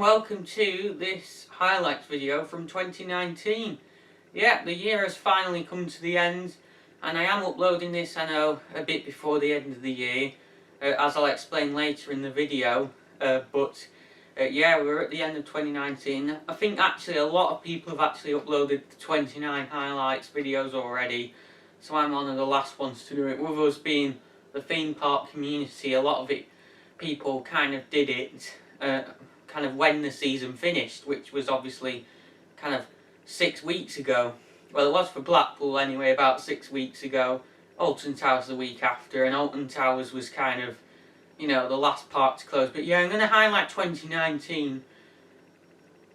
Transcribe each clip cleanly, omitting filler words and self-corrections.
and welcome to this highlights video from 2019. Yeah, the year has finally come to the end, and I am uploading this, I know, a bit before the end of the year, as I'll explain later in the video. Yeah, we're at the end of 2019. I think actually a lot of people have actually uploaded the 29 highlights videos already, so I'm one of the last ones to do it. With us being the theme park community, a lot of it people kind of did it kind of when the season finished, which was obviously kind of 6 weeks ago. Well, it was for Blackpool anyway, about 6 weeks ago. Alton Towers the week after, and Alton Towers was kind of, you know, the last park to close. But yeah, I'm going to highlight 2019.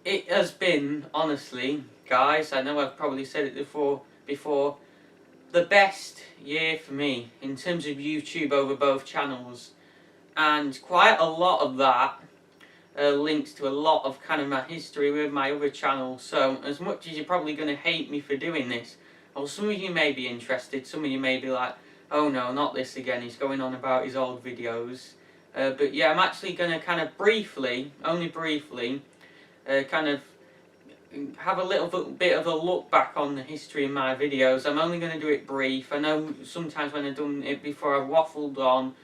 It has been, honestly, guys, I know I've probably said it before, the best year for me in terms of YouTube over both channels. And quite a lot of that links to a lot of kind of my history with my other channel. So as much as you're probably going to hate me for doing this, well, some of you may be interested, some of you may be like, oh no, not this again, he's going on about his old videos. But yeah, I'm actually going to kind of briefly, only briefly, kind of have a little bit of a look back on the history of my videos. I'm only going to do it brief. I know sometimes when I've done it before I've waffled on,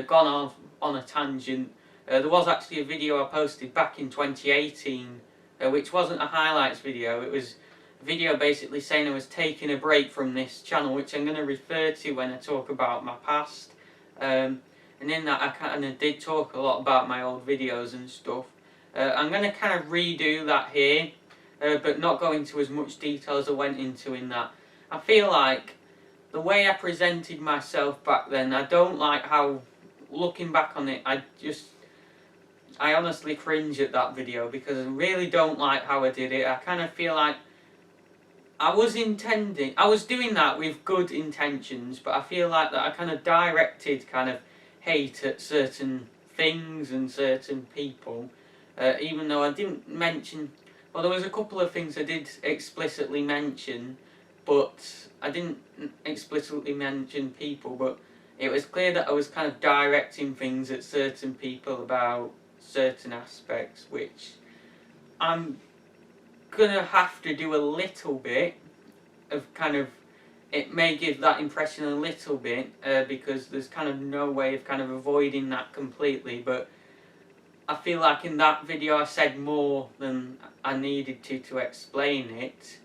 gone off on a tangent. There was actually a video I posted back in 2018, which wasn't a highlights video. It was a video basically saying I was taking a break from this channel, which I'm going to refer to when I talk about my past. And in that I kind of did talk a lot about my old videos and stuff. I'm going to kind of redo that here, but not go into as much detail as I went into in that. I feel like the way I presented myself back then, I don't like how, looking back on it, I honestly cringe at that video because I really don't like how I did it. I kind of feel like I was doing that with good intentions, but I feel like that I kind of directed kind of hate at certain things and certain people, even though I didn't mention, well, there was a couple of things I did explicitly mention, but I didn't explicitly mention people, but it was clear that I was kind of directing things at certain people about certain aspects, which I'm gonna have to do a little bit of kind of, it may give that impression a little bit, because there's kind of no way of kind of avoiding that completely, but I feel like in that video I said more than I needed to explain it,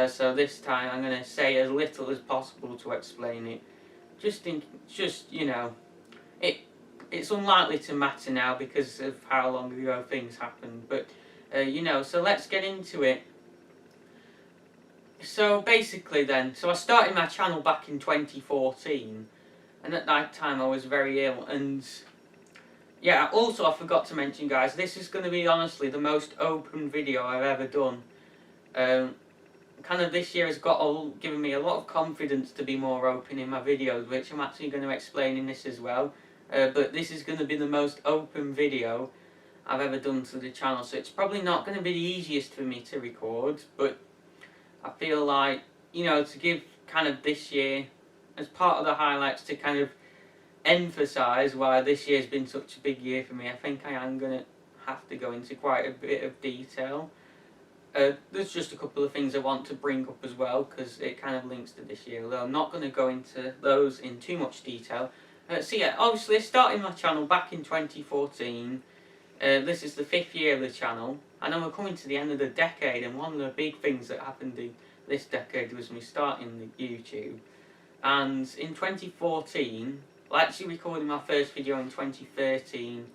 so this time I'm going to say as little as possible to explain it. Just you know, it's unlikely to matter now because of how long ago things happened, but you know, so let's get into it. So basically then, so I started my channel back in 2014, and at that time I was very ill, and yeah, also I forgot to mention, guys, this is going to be honestly the most open video I've ever done. Kind of this year has given me a lot of confidence to be more open in my videos, which I'm actually going to explain in this as well. But this is going to be the most open video I've ever done to the channel, so it's probably not going to be the easiest for me to record, but I feel like, you know, to give kind of this year as part of the highlights, to kind of emphasise why this year's been such a big year for me, I think I am going to have to go into quite a bit of detail. There's just a couple of things I want to bring up as well, because it kind of links to this year, although I'm not going to go into those in too much detail. So yeah, obviously I started my channel back in 2014. This is the 5th year of the channel. I know we're coming to the end of the decade, and one of the big things that happened in this decade was me starting the YouTube. And in 2014, well, actually recording my first video in 2013,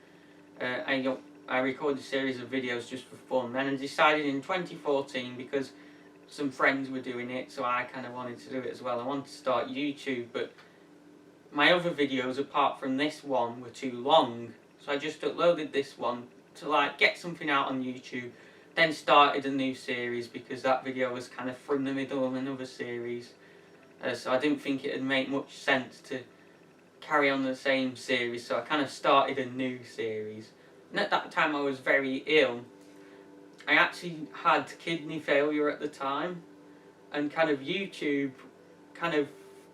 I recorded a series of videos just for fun. Then I decided in 2014, because some friends were doing it, so I kind of wanted to do it as well. I wanted to start YouTube, but my other videos, apart from this one, were too long. So I just uploaded this one to like get something out on YouTube, then started a new series because that video was kind of from the middle of another series. So I didn't think it would make much sense to carry on the same series, so I kind of started a new series. And at that time I was very ill. I actually had kidney failure at the time, and kind of YouTube kind of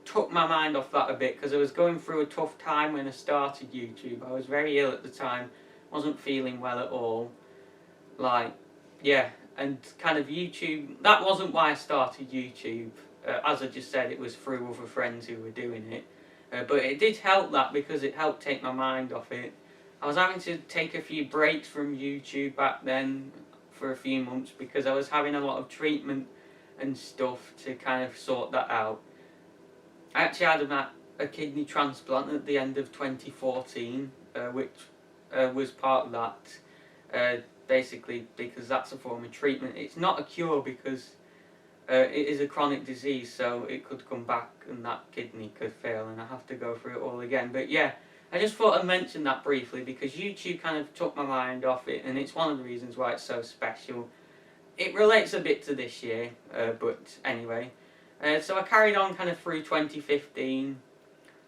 took my mind off that a bit, because I was going through a tough time when I started YouTube. I was very ill at the time, wasn't feeling well at all. Like, yeah, and kind of YouTube, that wasn't why I started YouTube. As I just said, it was through other friends who were doing it. But it did help that because it helped take my mind off it. I was having to take a few breaks from YouTube back then for a few months because I was having a lot of treatment and stuff to kind of sort that out. I actually had a kidney transplant at the end of 2014, which was part of that. Basically, because that's a form of treatment. It's not a cure because it is a chronic disease, so it could come back and that kidney could fail and I have to go through it all again. But yeah, I just thought I'd mention that briefly because YouTube kind of took my mind off it, and it's one of the reasons why it's so special. It relates a bit to this year, but anyway. So I carried on kind of through 2015.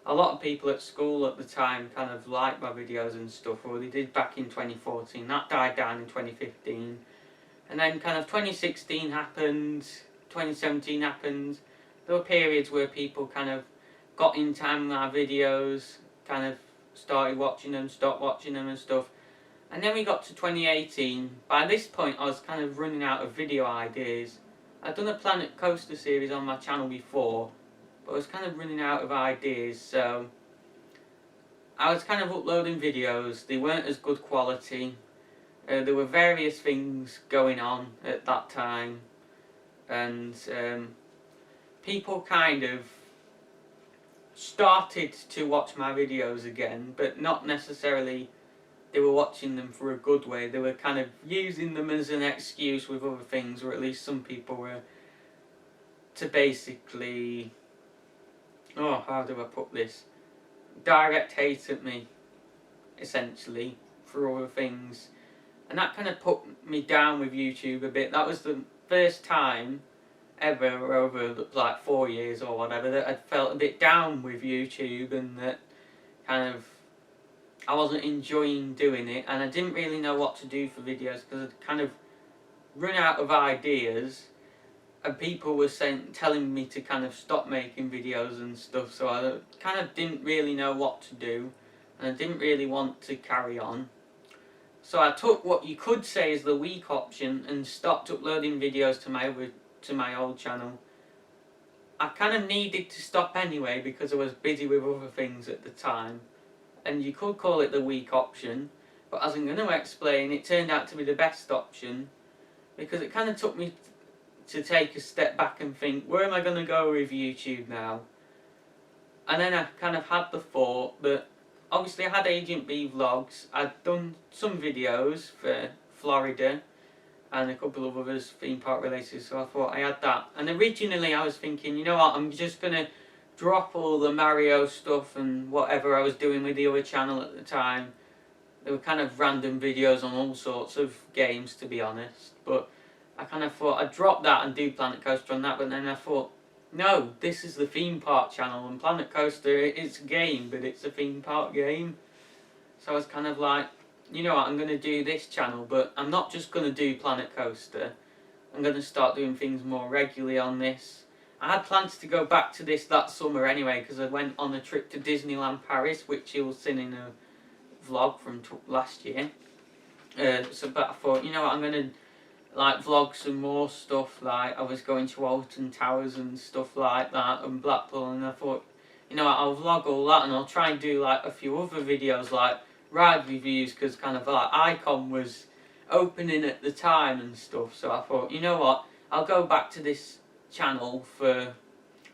A lot of people at school at the time kind of liked my videos and stuff, or they did back in 2014. That died down in 2015. And then kind of 2016 happened, 2017 happened. There were periods where people kind of got in time with our videos, kind of started watching them, stopped watching them and stuff. And then we got to 2018. By this point I was kind of running out of video ideas. I'd done a Planet Coaster series on my channel before, but I was kind of running out of ideas, so I was kind of uploading videos. They weren't as good quality. There were various things going on at that time, and people kind of started to watch my videos again, but not necessarily they were watching them for a good way. They were kind of using them as an excuse with other things, or at least some people were, to basically, oh, how do I put this, direct hate at me, essentially, for other things. And that kind of put me down with YouTube a bit. That was the first time ever over like 4 years or whatever that I'd felt a bit down with YouTube, and that kind of I wasn't enjoying doing it, and I didn't really know what to do for videos because I'd kind of run out of ideas, and people were telling me to kind of stop making videos and stuff, so I kind of didn't really know what to do, and I didn't really want to carry on. So I took what you could say is the weak option and stopped uploading videos to my old channel. I kind of needed to stop anyway because I was busy with other things at the time, and you could call it the weak option, but as I'm going to explain, it turned out to be the best option because it kind of took me to take a step back and think, where am I going to go with YouTube now? And then I kind of had the thought that obviously I had Agent B vlogs, I'd done some videos for Florida and a couple of others theme park related, so I thought I had that. And originally I was thinking, you know what, I'm just going to drop all the Mario stuff and whatever I was doing with the other channel at the time. They were kind of random videos on all sorts of games, to be honest, but I kind of thought I'd drop that and do Planet Coaster on that, but then I thought, no, this is the theme park channel, and Planet Coaster, it's a game, but it's a theme park game. So I was kind of like, you know what, I'm going to do this channel, but I'm not just going to do Planet Coaster. I'm going to start doing things more regularly on this. I had plans to go back to this that summer anyway, because I went on a trip to Disneyland Paris, which you'll see in a vlog from last year. But I thought, you know what, I'm going to like vlog some more stuff. Like I was going to Alton Towers and stuff like that, and Blackpool, and I thought, you know what, I'll vlog all that, and I'll try and do like a few other videos like ride reviews, because kind of like Icon was opening at the time and stuff. So I thought, you know what, I'll go back to this channel for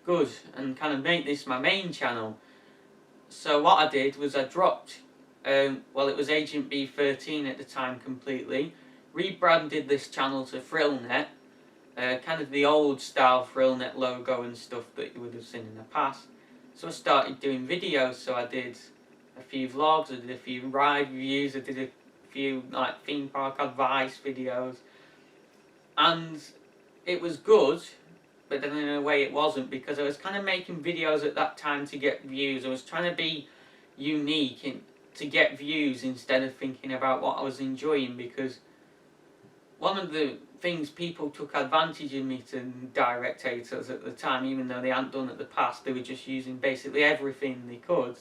good and kind of make this my main channel. So what I did was I dropped, well, it was Agent B13 at the time completely, rebranded this channel to ThrillNet, kind of the old style ThrillNet logo and stuff that you would have seen in the past. So I started doing videos, so I did a few vlogs, I did a few ride reviews, I did a few like theme park advice videos, and it was good, but then in a way it wasn't, because I was kind of making videos at that time to get views. I was trying to be unique to get views instead of thinking about what I was enjoying, because one of the things people took advantage of me to direct haters at the time, even though they hadn't done it in the past, they were just using basically everything they could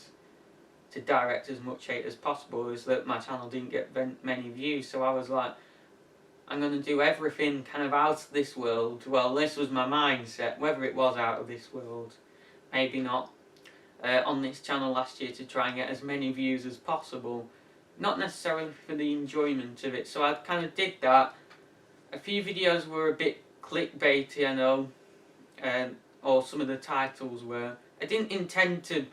to direct as much hate as possible, is that my channel didn't get many views. So I was like, I'm going to do everything kind of out of this world. Well, this was my mindset, whether it was out of this world, maybe not, on this channel last year, to try and get as many views as possible. Not necessarily for the enjoyment of it, so I kind of did that. A few videos were a bit clickbaity, I know, or some of the titles were. I didn't intend to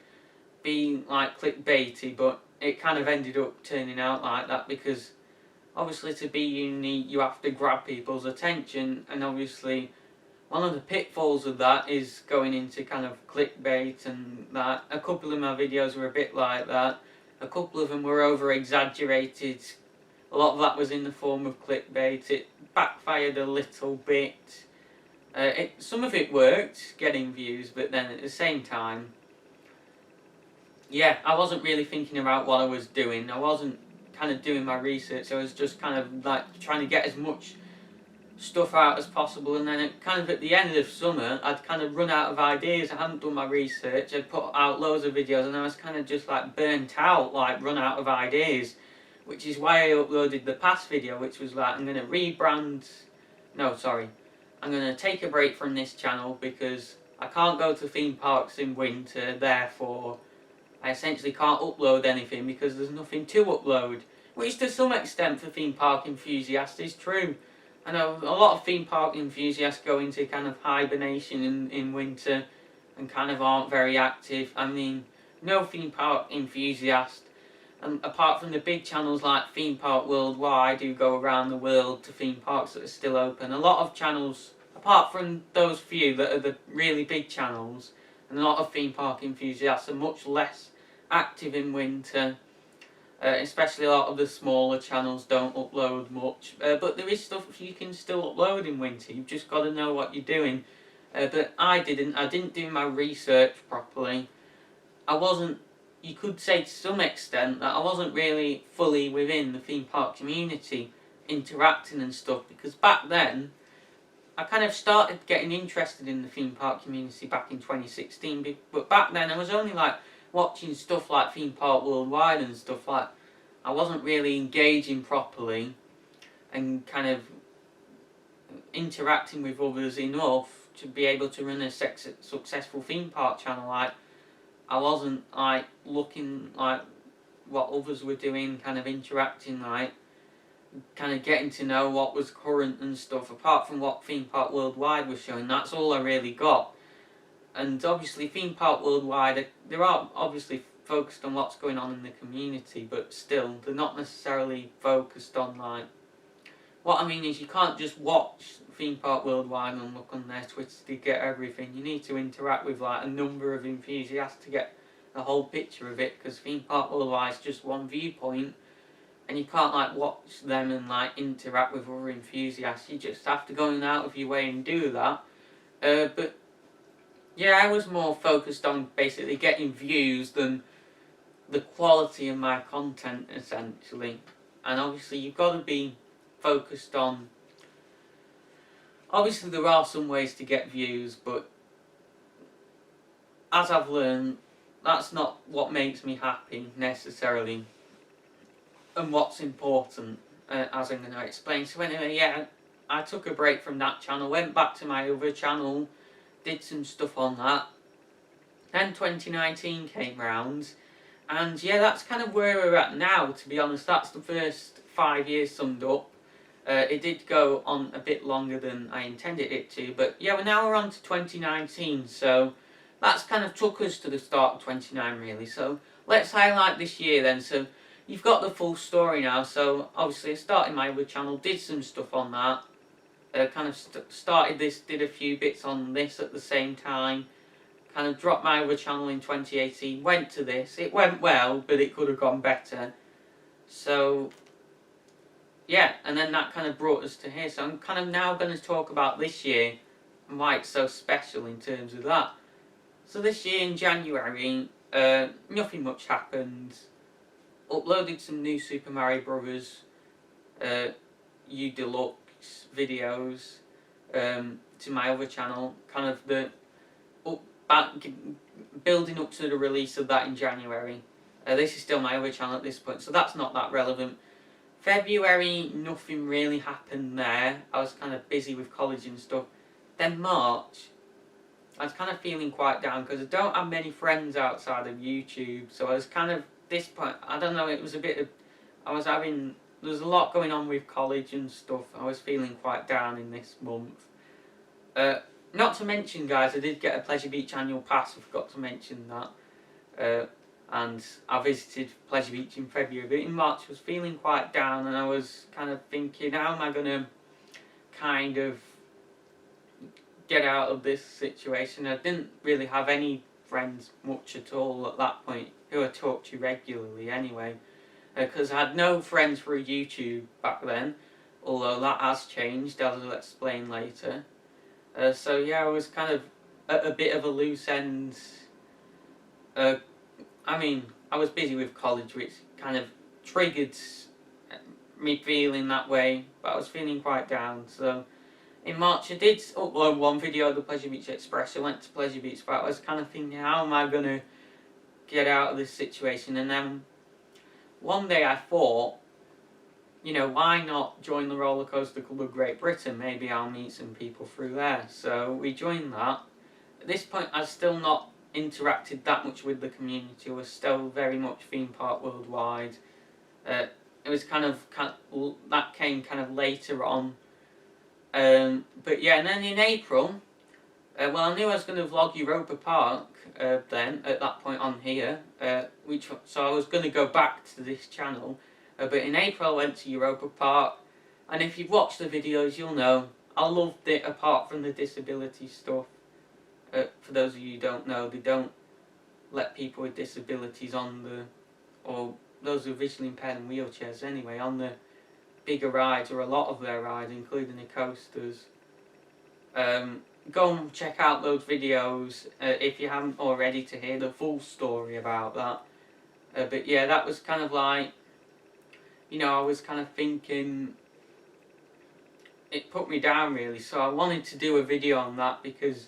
be like clickbaity, but it kind of ended up turning out like that, because obviously to be unique you have to grab people's attention, and obviously one of the pitfalls of that is going into kind of clickbait and that. A couple of my videos were a bit like that. A couple of them were over exaggerated. A lot of that was in the form of clickbait. It backfired a little bit. Some of it worked, getting views, but then at the same time, yeah, I wasn't really thinking about what I was doing. I wasn't kind of doing my research. I was just kind of like trying to get as much stuff out as possible, and then at the end of summer I'd kind of run out of ideas. I hadn't done my research. I'd put out loads of videos and I was kind of just like burnt out, like run out of ideas, which is why I uploaded the past video, which was like, I'm going to rebrand, no sorry, I'm going to take a break from this channel because I can't go to theme parks in winter, therefore I essentially can't upload anything because there's nothing to upload, which to some extent for theme park enthusiasts is true. I know a lot of theme park enthusiasts go into kind of hibernation in winter and kind of aren't very active. I mean, no theme park enthusiast, apart from the big channels like Theme Park Worldwide, who go around the world to theme parks that are still open. A lot of channels, apart from those few that are the really big channels, and a lot of theme park enthusiasts are much less active in winter. Especially a lot of the smaller channels don't upload much, but there is stuff you can still upload in winter. You've just got to know what you're doing. But I didn't do my research properly. I wasn't, you could say to some extent, that I wasn't really fully within the theme park community, interacting and stuff, because back then I kind of started getting interested in the theme park community back in 2016, but back then I was only like watching stuff like Theme Park Worldwide and stuff like. I wasn't really engaging properly and kind of interacting with others enough to be able to run a successful theme park channel. Like, I wasn't like looking like what others were doing, kind of interacting, like kind of getting to know what was current and stuff, apart from what Theme Park Worldwide was showing. That's all I really got. And obviously Theme Park Worldwide, there are obviously focused on what's going on in the community, but still they're not necessarily focused on, like, what I mean is you can't just watch Theme Park Worldwide and look on their Twitter to get everything. You need to interact with like a number of enthusiasts to get the whole picture of it, because Theme Park Worldwide is just one viewpoint and you can't like watch them and like interact with other enthusiasts. You just have to go out of your way and do that. But yeah, I was more focused on basically getting views than the quality of my content, essentially. And obviously you've got to be focused on, obviously there are some ways to get views, but as I've learned, that's not what makes me happy necessarily, and what's important, as I'm going to explain. So anyway, yeah, I took a break from that channel, went back to my other channel, did some stuff on that. Then 2019 came round, and yeah, that's kind of where we're at now, to be honest. That's the first 5 years summed up. It did go on a bit longer than I intended it to, but yeah, we're on to 2019, so that's kind of took us to the start of 29 really. So let's highlight this year then. So you've got the full story now. So obviously I started my other channel, did some stuff on that, kind of started this, did a few bits on this at the same time, kind of dropped my other channel in 2018, went to this. It went well, but it could have gone better. So yeah, and then that kind of brought us to here. So I'm kind of now going to talk about this year and why it's so special in terms of that. So this year in January, nothing much happened. Uploaded some new Super Mario Brothers U Deluxe videos to my other channel, kind of building up to the release of that in January. This is still my other channel at this point, so that's not that relevant. February, nothing really happened there. I was kind of busy with college and stuff. Then March, I was kind of feeling quite down because I don't have many friends outside of YouTube. So I was kind of, this point, I don't know, it was a bit of, there was a lot going on with college and stuff. I was feeling quite down in this month. Not to mention, guys, I did get a Pleasure Beach annual pass. I forgot to mention that. And I visited Pleasure Beach in February, but in March I was feeling quite down, and I was kind of thinking, how am I going to kind of get out of this situation? I didn't really have any friends much at all at that point, who I talked to regularly anyway, because I had no friends through YouTube back then, although that has changed, as I'll explain later. So yeah, I was kind of at a bit of a loose end. I mean, I was busy with college, which kind of triggered me feeling that way, but I was feeling quite down. So in March I did upload one video of the Pleasure Beach Express. I went to Pleasure Beach, but I was kind of thinking, how am I going to get out of this situation? And then one day I thought, you know, why not join the Roller Coaster Club of Great Britain? Maybe I'll meet some people through there. So we joined that. At this point I've still not interacted that much with the community. I was still very much theme park worldwide. It was kind of that came kind of later on. But yeah, and then in April, well, I knew I was going to vlog Europa Park then at that point on here, so I was going to go back to this channel. But in April I went to Europa Park, and if you've watched the videos you'll know I loved it apart from the disability stuff. For those of you who don't know, they don't let people with disabilities on the, or those who are visually impaired in wheelchairs anyway, on the bigger rides, or a lot of their rides, including the coasters. Go and check out those videos if you haven't already, to hear the full story about that. But yeah, that was kind of like, you know, I was kind of thinking, it put me down really, so I wanted to do a video on that because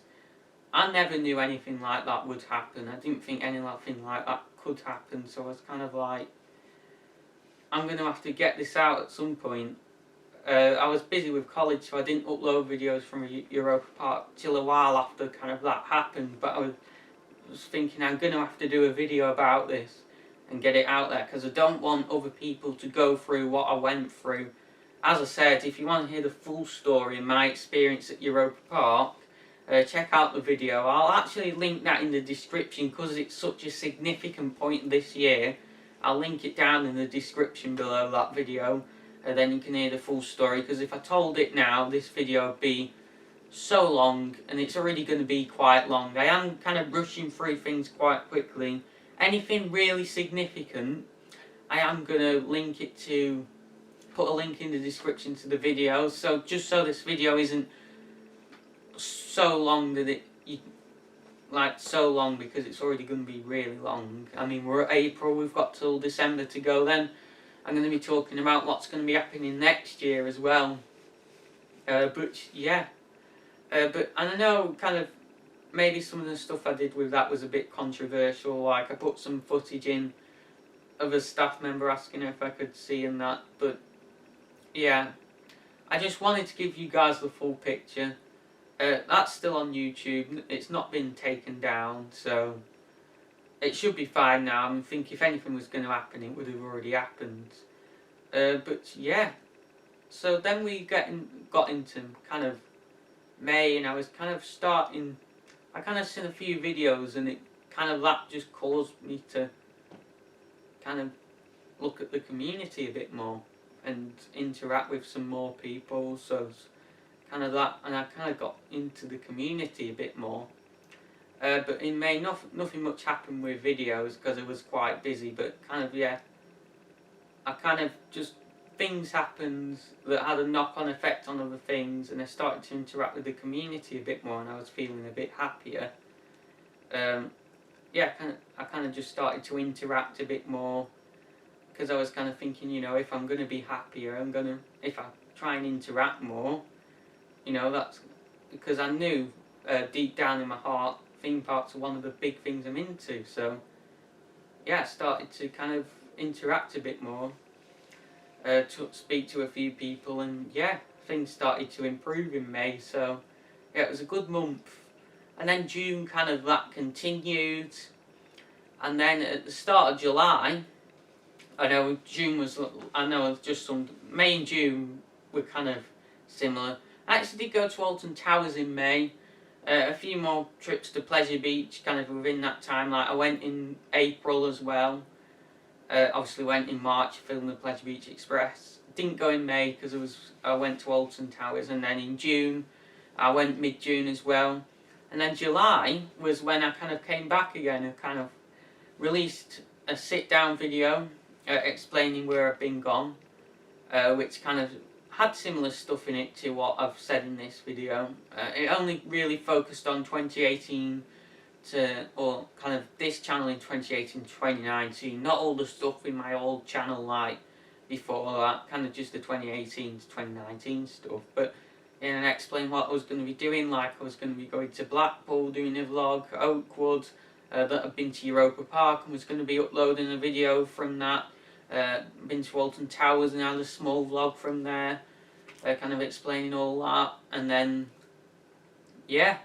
I never knew anything like that would happen. I didn't think anything like that could happen, so I was kind of like, I'm going to have to get this out at some point. I was busy with college, so I didn't upload videos from Europa Park till a while after kind of that happened, but I was thinking I'm going to have to do a video about this and get it out there, because I don't want other people to go through what I went through. As I said, if you want to hear the full story and my experience at Europa Park, check out the video. I'll actually link that in the description because it's such a significant point this year. I'll link it down in the description below that video, and then you can hear the full story, because if I told it now, this video would be so long, and it's already going to be quite long. I am kind of rushing through things quite quickly. Anything really significant, I am going to link it to, put a link in the description to the video, so just so this video isn't so long that so long, because it's already going to be really long. I mean, we're at April, we've got till December to go then. I'm going to be talking about what's going to be happening next year as well. But yeah. And I know kind of maybe some of the stuff I did with that was a bit controversial, like I put some footage in of a staff member asking if I could see and that, but yeah. I just wanted to give you guys the full picture. That's still on YouTube, it's not been taken down, so it should be fine now. I think if anything was going to happen, it would have already happened. But yeah, so then we got into kind of May, and I was kind of starting, I kind of seen a few videos, and it kind of, that just caused me to kind of look at the community a bit more and interact with some more people, so kind of that, and I kind of got into the community a bit more. But in May, nothing much happened with videos because I was quite busy, but kind of, yeah, I kind of just, things happened that had a knock-on effect on other things, and I started to interact with the community a bit more, and I was feeling a bit happier. Yeah, I kind of just started to interact a bit more, because I was kind of thinking, you know, if I'm going to be happier, if I try and interact more, you know, that's because I knew deep down in my heart theme parks are one of the big things I'm into. So yeah, I started to kind of interact a bit more. to speak to a few people, and yeah, things started to improve in May, so yeah, it was a good month. And then June, kind of that continued, and then at the start of July, I know just some, May and June were kind of similar. I actually did go to Alton Towers in May, a few more trips to Pleasure Beach kind of within that time, like I went in April as well. Obviously went in March, filmed the Pleasure Beach Express. Didn't go in May because I went to Alton Towers, and then in June, I went mid-June as well. And then July was when I kind of came back again and kind of released a sit-down video explaining where I've been gone, which kind of had similar stuff in it to what I've said in this video. It only really focused on 2018 or kind of this channel in 2018 to 2019, not all the stuff in my old channel like before that, kind of just the 2018 to 2019 stuff. But and explain what I was going to be doing, like I was going to be going to Blackpool, doing a vlog, Oakwood, that I've been to Europa Park and was going to be uploading a video from that. Been to Alton Towers and had a small vlog from there, kind of explaining all that. And then, yeah.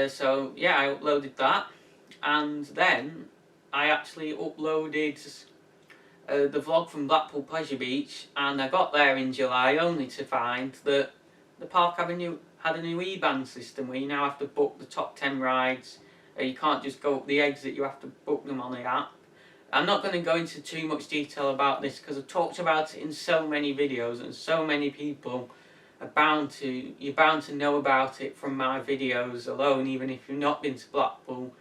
So, yeah, I uploaded that. And then I actually uploaded the vlog from Blackpool Pleasure Beach, and I got there in July only to find that the park had a new e-band system where you now have to book the top 10 rides. You can't just go up the exit, you have to book them on the app. I'm not going to go into too much detail about this because I've talked about it in so many videos, and so many people are you're bound to know about it from my videos alone, even if you've not been to Blackpool.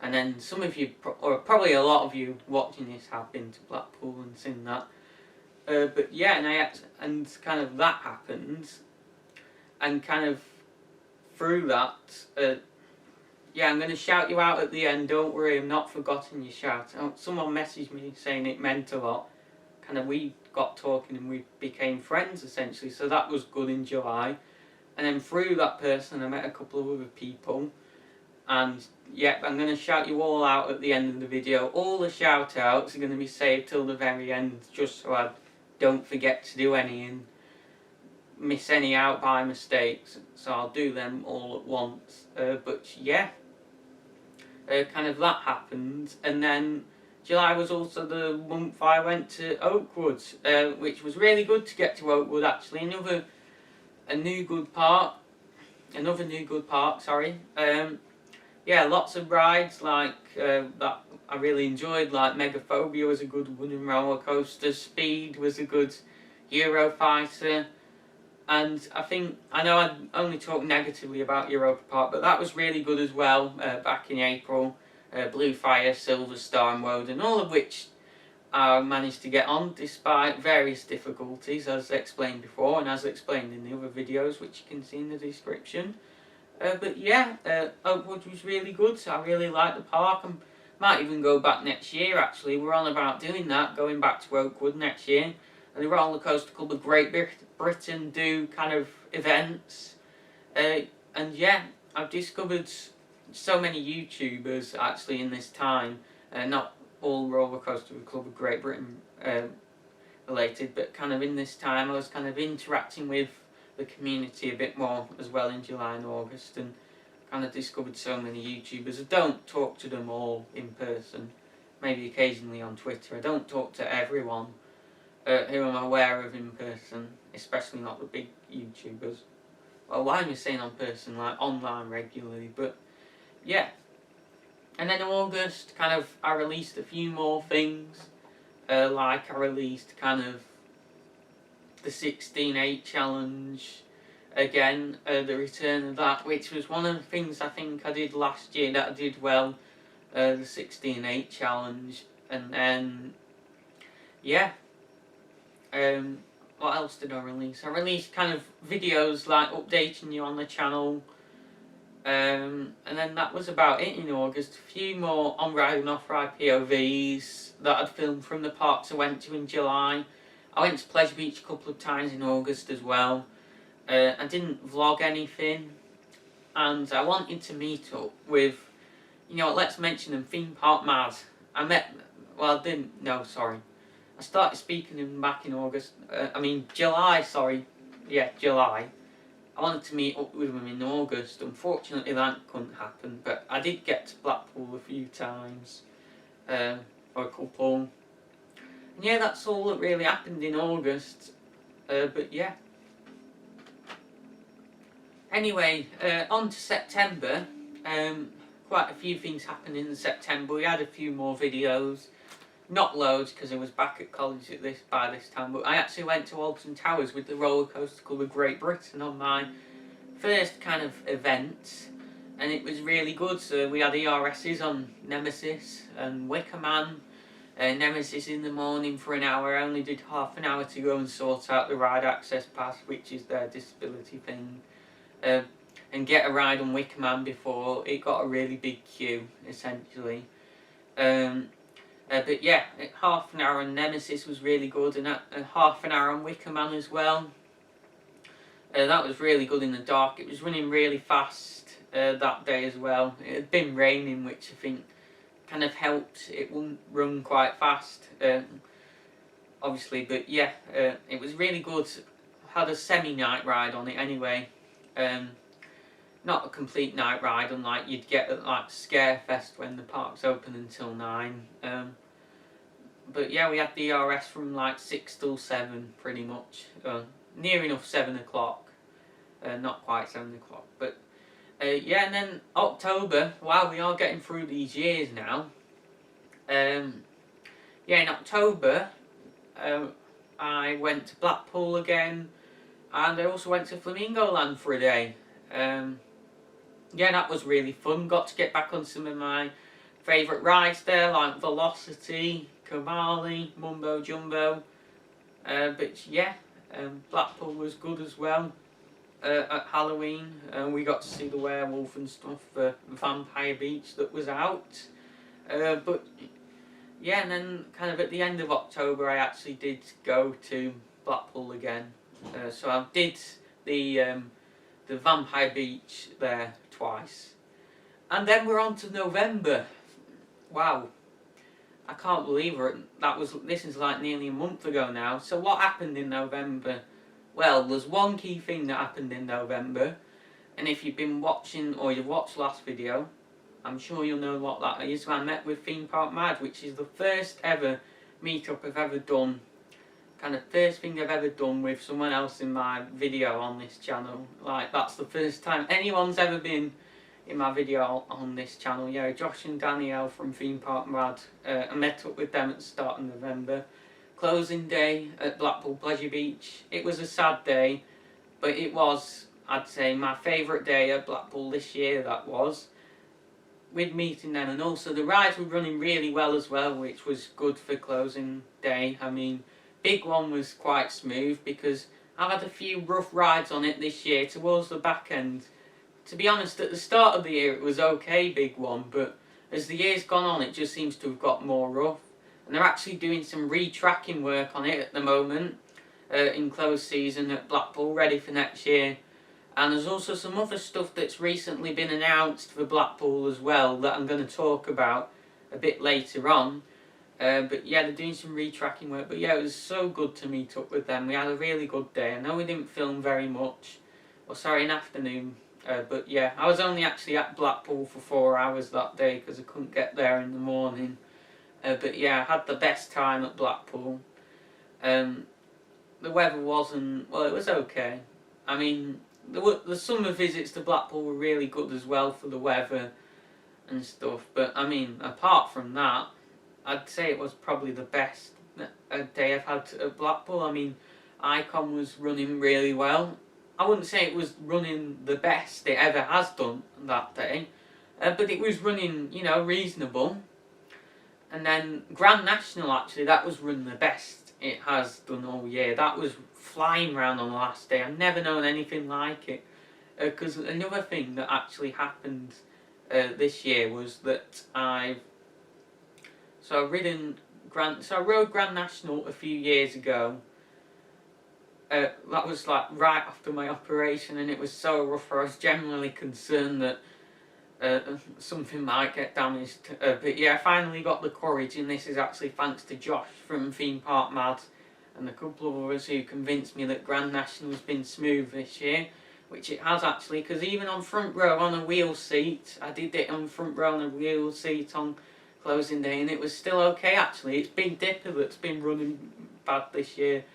And then some of you, or probably a lot of you watching this, have been to Blackpool and seen that. But yeah, and kind of that happened, and kind of through that, yeah, I'm going to shout you out at the end. Don't worry, I'm not forgotten your shout out. Someone messaged me saying it meant a lot. Kind of we got talking and we became friends essentially, so that was good in July. And then through that person, I met a couple of other people. And yeah, I'm going to shout you all out at the end of the video. All the shout outs are going to be saved till the very end, just so I don't forget to do any and miss any out by mistakes. So I'll do them all at once. But yeah, kind of that happened. And then July was also the month I went to Oakwood, which was really good to get to Oakwood actually. Another new good park, sorry. Yeah, lots of rides like that I really enjoyed, like Megaphobia was a good wooden roller coaster, Speed was a good Eurofighter, and I know I only talk negatively about Europa Park, but that was really good as well back in April. Blue Fire, Silver Star and Woden, all of which I managed to get on despite various difficulties, as explained before and as explained in the other videos, which you can see in the description. But yeah, Oakwood was really good, so I really like the park. I might even go back next year actually. We're on about doing that, going back to Oakwood next year. And the Roller Coaster Club of Great Britain do kind of events. And yeah, I've discovered so many YouTubers actually in this time. Not all Roller Coaster Club of Great Britain related, but kind of in this time I was kind of interacting with the community a bit more as well in July and August, and kind of discovered so many YouTubers. I don't talk to them all in person, maybe occasionally on Twitter. I don't talk to everyone who I'm aware of in person, especially not the big YouTubers. Well, why am I saying on person, like online regularly, but yeah. And then in August, kind of, I released a few more things, like I released kind of the 16-8 challenge again, the return of that, which was one of the things I think I did last year that I did well, the 16-8 challenge. And then yeah, what else did I release? I released kind of videos like updating you on the channel, and then that was about it in August. A few more on-ride and off-ride POVs that I'd filmed from the parks I went to in July. I went to Pleasure Beach a couple of times in August as well. I didn't vlog anything, and I wanted to meet up with, let's mention them, Theme Park Mad. I I started speaking to him back in August. July, sorry. Yeah, July. I wanted to meet up with him in August. Unfortunately, that couldn't happen. But I did get to Blackpool a few times for a couple. And yeah, that's all that really happened in August. But yeah. Anyway, on to September. Quite a few things happened in September. We had a few more videos. Not loads, because I was back at college by this time, but I actually went to Alton Towers with the roller coaster called Great Britain on my first kind of event, and it was really good. So we had ERSs on Nemesis and Wicker Man. Nemesis in the morning for an hour. I only did half an hour to go and sort out the ride access pass, which is their disability thing, and get a ride on Wicker Man before it got a really big queue, essentially. But yeah, half an hour on Nemesis was really good, and half an hour on Wicker Man as well. That was really good in the dark. It was running really fast that day as well. It had been raining, which I think kind of helped. It wouldn't run quite fast, obviously, but yeah, it was really good. Had a semi-night ride on it anyway. Not a complete night ride, unlike you'd get at like Scarefest when the park's open until 9. But yeah, we had the ERS from like 6 till 7 pretty much. Near enough 7 o'clock. Not quite 7 o'clock. But yeah, and then October, wow, we are getting through these years now. Yeah, in October, I went to Blackpool again, and I also went to Flamingo Land for a day. Yeah, that was really fun. Got to get back on some of my favourite rides there, like Velocity, Kamali, Mumbo Jumbo. But yeah, Blackpool was good as well. At Halloween, we got to see the werewolf and stuff for Vampire Beach that was out. But yeah, and then kind of at the end of October, I actually did go to Blackpool again. So I did the Vampire Beach there twice, and then we're on to November. Wow, I can't believe it. This is like nearly a month ago now. So what happened in November? Well, there's one key thing that happened in November, and if you've been watching or you've watched last video, I'm sure you'll know what that is. I met with Theme Park Mad, which is the first ever meetup I've ever done. Kind of first thing I've ever done with someone else in my video on this channel. Like, that's the first time anyone's ever been in my video on this channel. Yeah, Josh and Danielle from Theme Park Mad. I met up with them at the start of November. Closing day at Blackpool Pleasure Beach. It was a sad day, but it was, I'd say, my favourite day at Blackpool this year, that was. With meeting them, and also the rides were running really well as well, which was good for closing day. I mean, Big One was quite smooth because I've had a few rough rides on it this year towards the back end. To be honest, at the start of the year it was okay, Big One, but as the year's gone on it just seems to have got more rough. And they're actually doing some retracking work on it at the moment, in closed season at Blackpool, ready for next year. And there's also some other stuff that's recently been announced for Blackpool as well that I'm going to talk about a bit later on. But yeah, they're doing some retracking work. But yeah, it was so good to meet up with them. We had a really good day. I know we didn't film very much. Well, sorry, an afternoon. But yeah, I was only actually at Blackpool for 4 hours that day because I couldn't get there in the morning. But yeah, I had the best time at Blackpool. The weather wasn't... well, it was okay. I mean, the summer visits to Blackpool were really good as well for the weather and stuff. But I mean, apart from that, I'd say it was probably the best day I've had at Blackpool. I mean, Icon was running really well. I wouldn't say it was running the best it ever has done that day, but it was running, you know, reasonable. And then Grand National, actually, that was running the best it has done all year. That was flying round on the last day. I've never known anything like it. Because another thing that actually happened this year was that I rode Grand National a few years ago. That was like right after my operation, and it was so rough. I was genuinely concerned that something might get damaged. But yeah, I finally got the courage, and this is actually thanks to Josh from Theme Park Mad and a couple of others who convinced me that Grand National has been smooth this year, which it has actually, because even on front row on a wheel seat, I did it on front row on a wheel seat on closing day, and it was still okay actually. It's Big Dipper that's been running bad this year.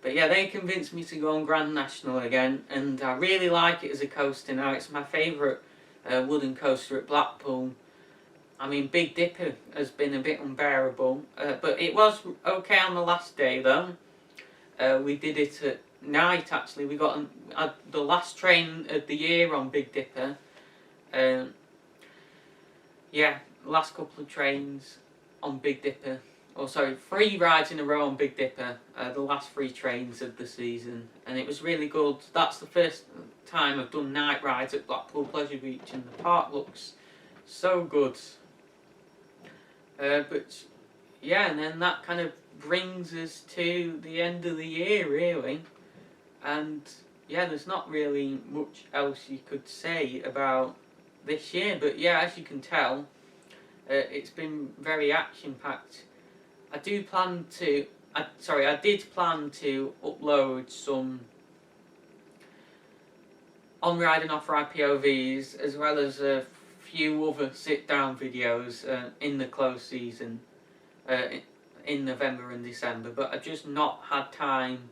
But yeah, they convinced me to go on Grand National again, and I really like it as a coaster now. It's my favourite wooden coaster at Blackpool. I mean, Big Dipper has been a bit unbearable, but it was okay on the last day though. We did it at night actually. We got the last train of the year on Big Dipper. Yeah, last couple of trains on Big Dipper. Oh, sorry, 3 rides in a row on Big Dipper. The last 3 trains of the season, and it was really good. That's the first time I've done night rides at Blackpool Pleasure Beach, and the park looks so good. But yeah, and then that kind of brings us to the end of the year really, and yeah, there's not really much else you could say about this year, but yeah, as you can tell, it's been very action packed. I did plan to upload some on-ride and off-ride POVs, as well as a few other sit-down videos in the close season in November and December, but I've just not had time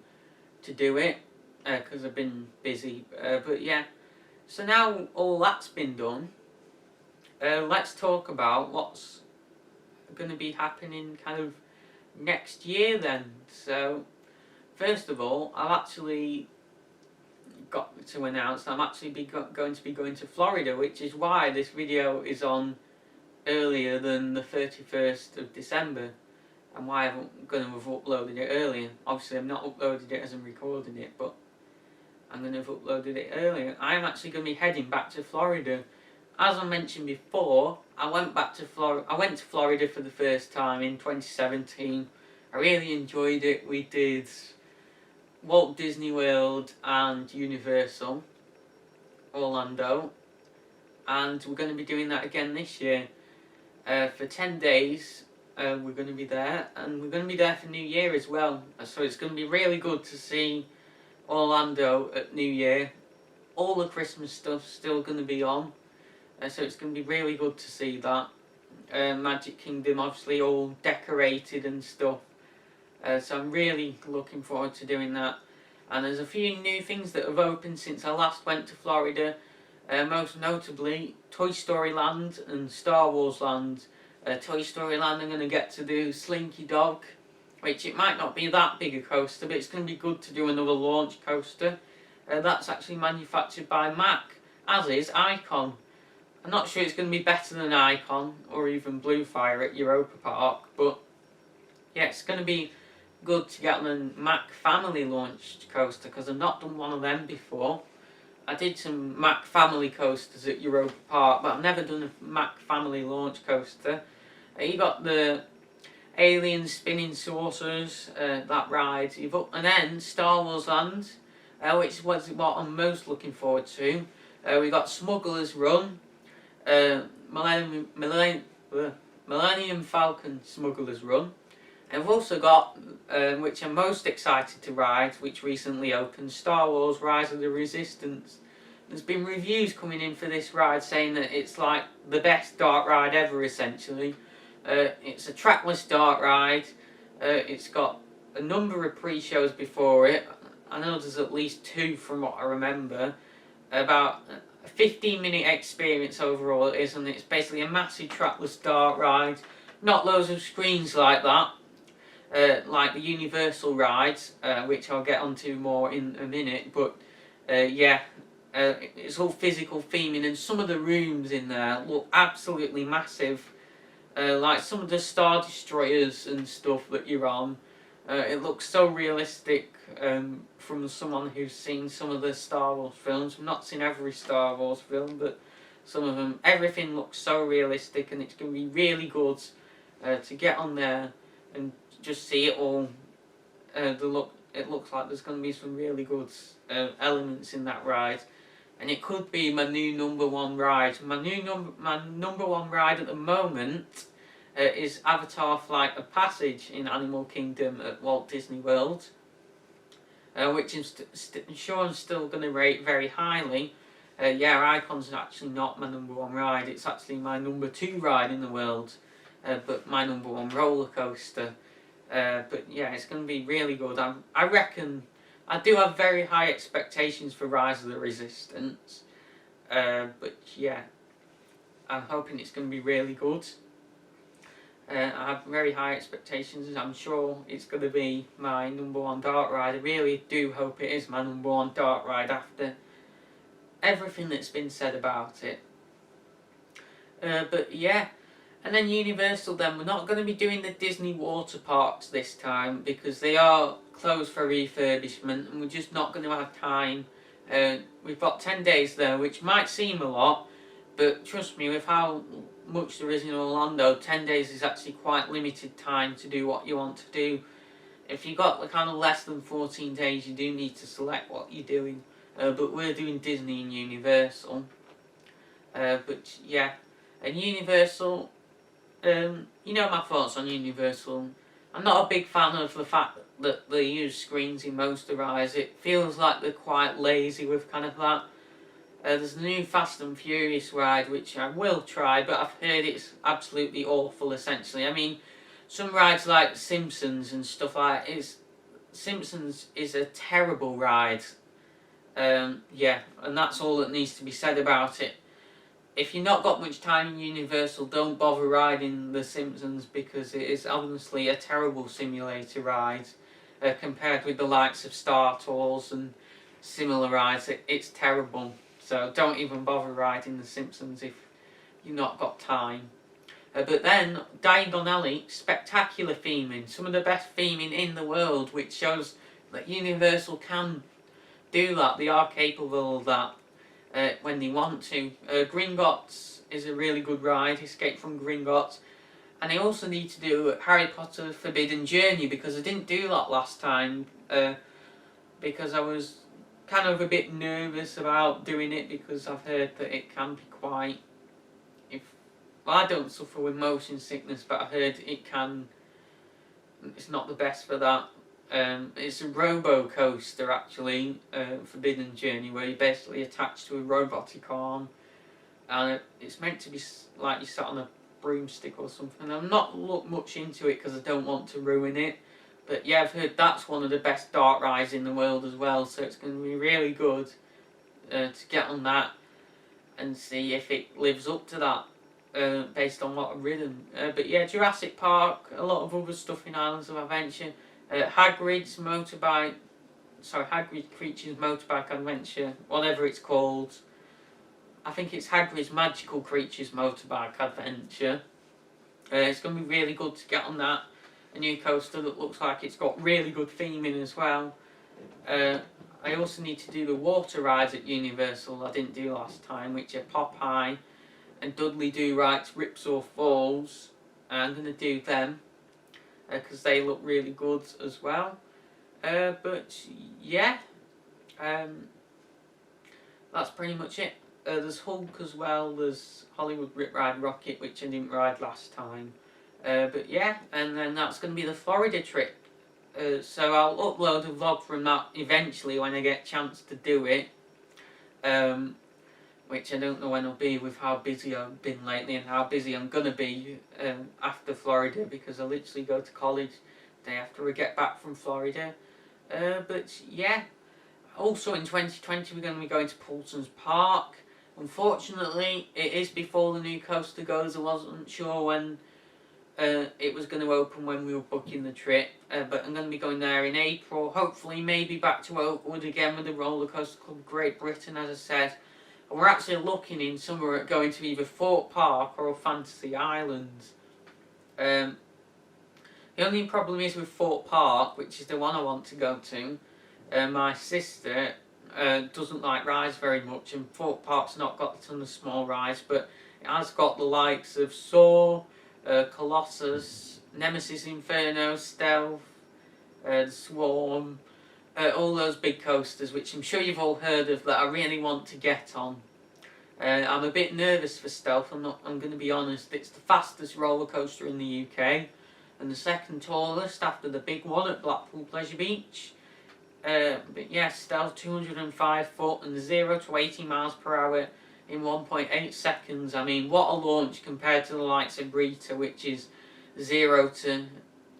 to do it because I've been busy. But yeah, so now all that's been done, let's talk about what's going to be happening kind of next year then. So first of all, I've actually got to announce that I'm actually going to be going to Florida, which is why this video is on earlier than the 31st of December, and why I'm going to have uploaded it earlier. Obviously I've not uploaded it as I'm recording it, but I'm going to have uploaded it earlier. I'm actually going to be heading back to Florida. As I mentioned before, I went to Florida for the first time in 2017. I really enjoyed it. We did Walt Disney World and Universal Orlando, and we're going to be doing that again this year for 10 days. We're going to be there, and we're going to be there for New Year as well, so it's going to be really good to see Orlando at New Year. All the Christmas stuff's still going to be on, so it's going to be really good to see that. Magic Kingdom obviously all decorated and stuff, so I'm really looking forward to doing that. And there's a few new things that have opened since I last went to Florida, most notably Toy Story Land and Star Wars Land. Toy Story Land I'm going to get to do Slinky Dog, which it might not be that big a coaster, but it's going to be good to do another launch coaster. That's actually manufactured by Mack, as is Icon. I'm not sure it's going to be better than Icon or even Blue Fire at Europa Park, but yeah, it's going to be good to get on a Mack family launched coaster, because I've not done one of them before. I did some Mack family coasters at Europa Park, but I've never done a Mack family launch coaster. You got the Alien Spinning Saucers, that ride. And then Star Wars Land, which was what I'm most looking forward to. We got Smuggler's Run, Millennium Falcon Smuggler's Run. And we've also got, which I'm most excited to ride, which recently opened, Star Wars Rise of the Resistance. There's been reviews coming in for this ride saying that it's like the best dark ride ever, essentially. It's a trackless dark ride. It's got a number of pre-shows before it. I know there's at least 2 from what I remember. About a 15-minute experience overall it is, and it's basically a massive trackless dark ride. Not loads of screens like that. Like the Universal rides, which I'll get onto more in a minute, but yeah, it's all physical theming, and some of the rooms in there look absolutely massive, like some of the Star Destroyers and stuff that you're on. It looks so realistic from someone who's seen some of the Star Wars films. I've not seen every Star Wars film, but some of them. Everything looks so realistic, and it's going to be really good to get on there and just see it all. It looks like there's going to be some really good elements in that ride. and it could be my new #1 ride. My number one ride at the moment is Avatar: Flight of Passage in Animal Kingdom at Walt Disney World, which I'm sure I'm still going to rate very highly. Yeah, Icon's actually not my #1 ride, it's actually my #2 ride in the world, but my #1 roller coaster. But yeah, it's going to be really good. I reckon I do have very high expectations for Rise of the Resistance, but yeah, I'm hoping it's going to be really good. I have very high expectations. I'm sure it's going to be my #1 dark ride. I really do hope it is my #1 dark ride after everything that's been said about it. But yeah, and then Universal then, we're not going to be doing the Disney water parks this time because they are closed for refurbishment and we're just not going to have time. We've got 10 days there, which might seem a lot, but trust me, with how much there is in Orlando, 10 days is actually quite limited time to do what you want to do. If you've got kind of less than 14 days, you do need to select what you're doing. But we're doing Disney and Universal. But yeah, and Universal, you know my thoughts on Universal. I'm not a big fan of the fact that they use screens in most of the rides. It feels like they're quite lazy with kind of that. There's the new Fast and Furious ride, which I will try, but I've heard it's absolutely awful, essentially. I mean, some rides like Simpsons and stuff like that, Simpsons is a terrible ride. Yeah, and that's all that needs to be said about it. If you've not got much time in Universal, don't bother riding The Simpsons because it is honestly a terrible simulator ride compared with the likes of Star Tours and similar rides. It's terrible. So don't even bother riding The Simpsons if you've not got time. But then, Diagon Alley, spectacular theming. Some of the best theming in the world, which shows that Universal can do that. They are capable of that when they want to. Gringotts is a really good ride, Escape from Gringotts. And I also need to do Harry Potter Forbidden Journey because I didn't do that last time because I was kind of a bit nervous about doing it because I've heard that it can be quite, well, I don't suffer with motion sickness, but I heard it's not the best for that. It's a robo coaster actually, Forbidden Journey, where you're basically attached to a robotic arm and it's meant to be like you sat on a broomstick or something. I've not looked much into it because I don't want to ruin it. But yeah, I've heard that's one of the best dark rides in the world as well, so it's going to be really good to get on that and see if it lives up to that based on what I've ridden. But yeah, Jurassic Park, a lot of other stuff in Islands of Adventure. Hagrid's Creatures Motorbike Adventure, whatever it's called. I think it's Hagrid's Magical Creatures Motorbike Adventure. It's going to be really good to get on that. A new coaster that looks like it's got really good theming as well. I also need to do the water rides at Universal I didn't do last time, which are Popeye and Dudley Do-Right's Ripsaw Falls. I'm going to do them because they look really good as well. But yeah, that's pretty much it. There's Hulk as well, there's Hollywood Rip Ride Rocket, which I didn't ride last time. But yeah, and then that's going to be the Florida trip. So I'll upload a vlog from that eventually when I get a chance to do it. Which I don't know when it'll be with how busy I've been lately and how busy I'm going to be after Florida, because I literally go to college the day after we get back from Florida. But yeah, also in 2020 we're going to be going to Poulson's Park. Unfortunately, it is before the new coaster goes. I wasn't sure when it was going to open when we were booking the trip, but I'm going to be going there in April. Hopefully, maybe back to Oakwood again with the Roller Coaster Club Great Britain, as I said. And we're actually looking in summer at going to either Thorpe Park or Fantasy Islands. The only problem is with Thorpe Park, which is the one I want to go to. My sister doesn't like rides very much, and Thorpe Park's not got a ton of small rides, but it has got the likes of Saw, Colossus, Nemesis Inferno, Stealth, the Swarm, all those big coasters, which I'm sure you've all heard of, that I really want to get on. I'm a bit nervous for Stealth, I'm going to be honest. It's the fastest roller coaster in the UK, and the second tallest after the big one at Blackpool Pleasure Beach. But yes, Stealth 205 foot and 0 to 80 miles per hour in 1.8 seconds. I mean, what a launch compared to the likes of Rita, which is 0 to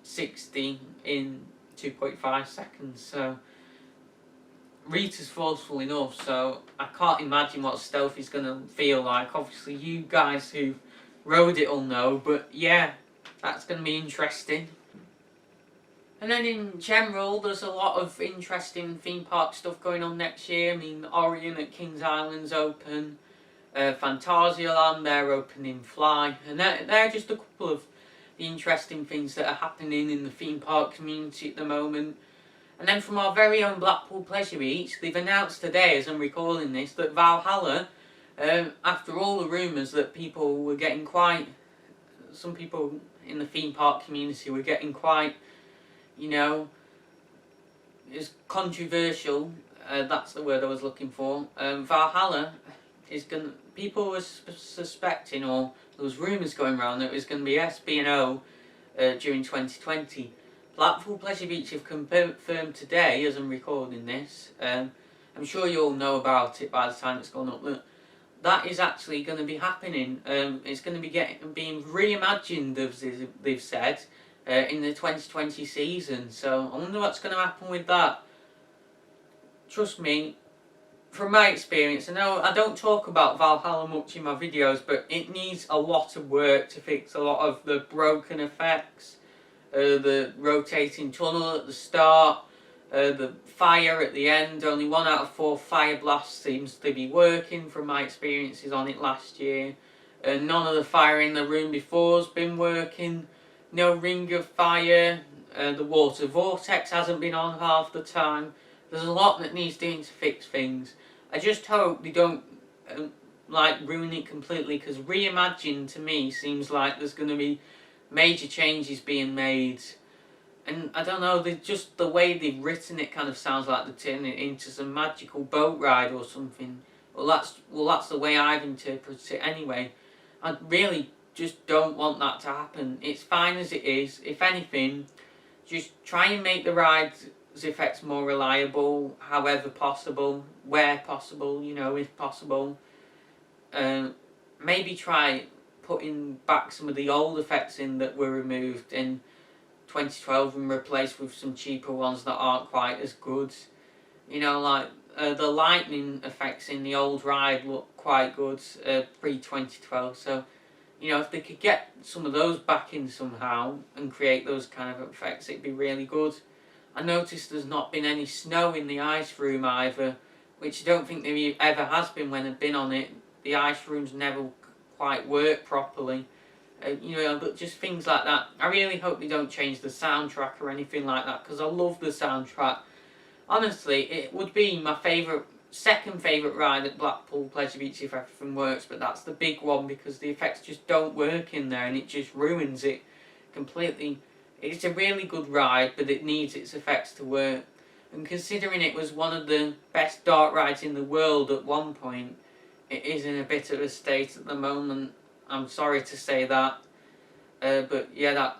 60 in 2.5 seconds. So Rita's forceful enough, so I can't imagine what Stealth is going to feel like. Obviously you guys who rode it will know, but yeah, that's going to be interesting. And then in general, there's a lot of interesting theme park stuff going on next year. I mean, Orion at Kings Island's open, Phantasialand, they're opening Fly, and they're just a couple of the interesting things that are happening in the theme park community at the moment. And then from our very own Blackpool Pleasure Beach, they've announced today, as I'm recording this, that Valhalla, after all the rumours that people were getting quite, some people in the theme park community were getting quite, you know, it's controversial, that's the word I was looking for. Valhalla is going to, people were suspecting, or there was rumours going around that it was going to be SB&O during 2020. Blackpool Pleasure Beach have confirmed today, as I'm recording this, I'm sure you all know about it by the time it's gone up, that is actually going to be happening. It's going to be being reimagined, as they've said, in the 2020 season. So I wonder what's going to happen with that. Trust me, from my experience, I know I don't talk about Valhalla much in my videos, but it needs a lot of work to fix a lot of the broken effects. The rotating tunnel at the start, the fire at the end. Only 1 out of 4 fire blasts seems to be working from my experiences on it last year. None of the fire in the room before has been working. No ring of fire. The water vortex hasn't been on half the time. There's a lot that needs doing to fix things. I just hope they don't like ruin it completely, because Reimagine to me seems like there's going to be major changes being made, and I don't know, just the way they've written it kind of sounds like they're turning it into some magical boat ride or something. Well, that's the way I've interpreted it anyway. I really just don't want that to happen. It's fine as it is. If anything, just try and make the ride's effects more reliable, however possible, where possible, you know, if possible. Maybe try putting back some of the old effects in that were removed in 2012 and replaced with some cheaper ones that aren't quite as good. You know, like the lightning effects in the old ride look quite good pre-2012, so you know, if they could get some of those back in somehow and create those kind of effects, it'd be really good. I noticed there's not been any snow in the ice room either, which I don't think there ever has been when I've been on it. The ice rooms never quite work properly, you know, but just things like that. I really hope they don't change the soundtrack or anything like that, because I love the soundtrack. Honestly, it would be my second favourite ride at Blackpool Pleasure Beach if everything works, but that's the big one, because the effects just don't work in there and it just ruins it completely. It's a really good ride, but it needs its effects to work, and considering it was one of the best dark rides in the world at one point, it is in a bit of a state at the moment. I'm sorry to say that, but yeah,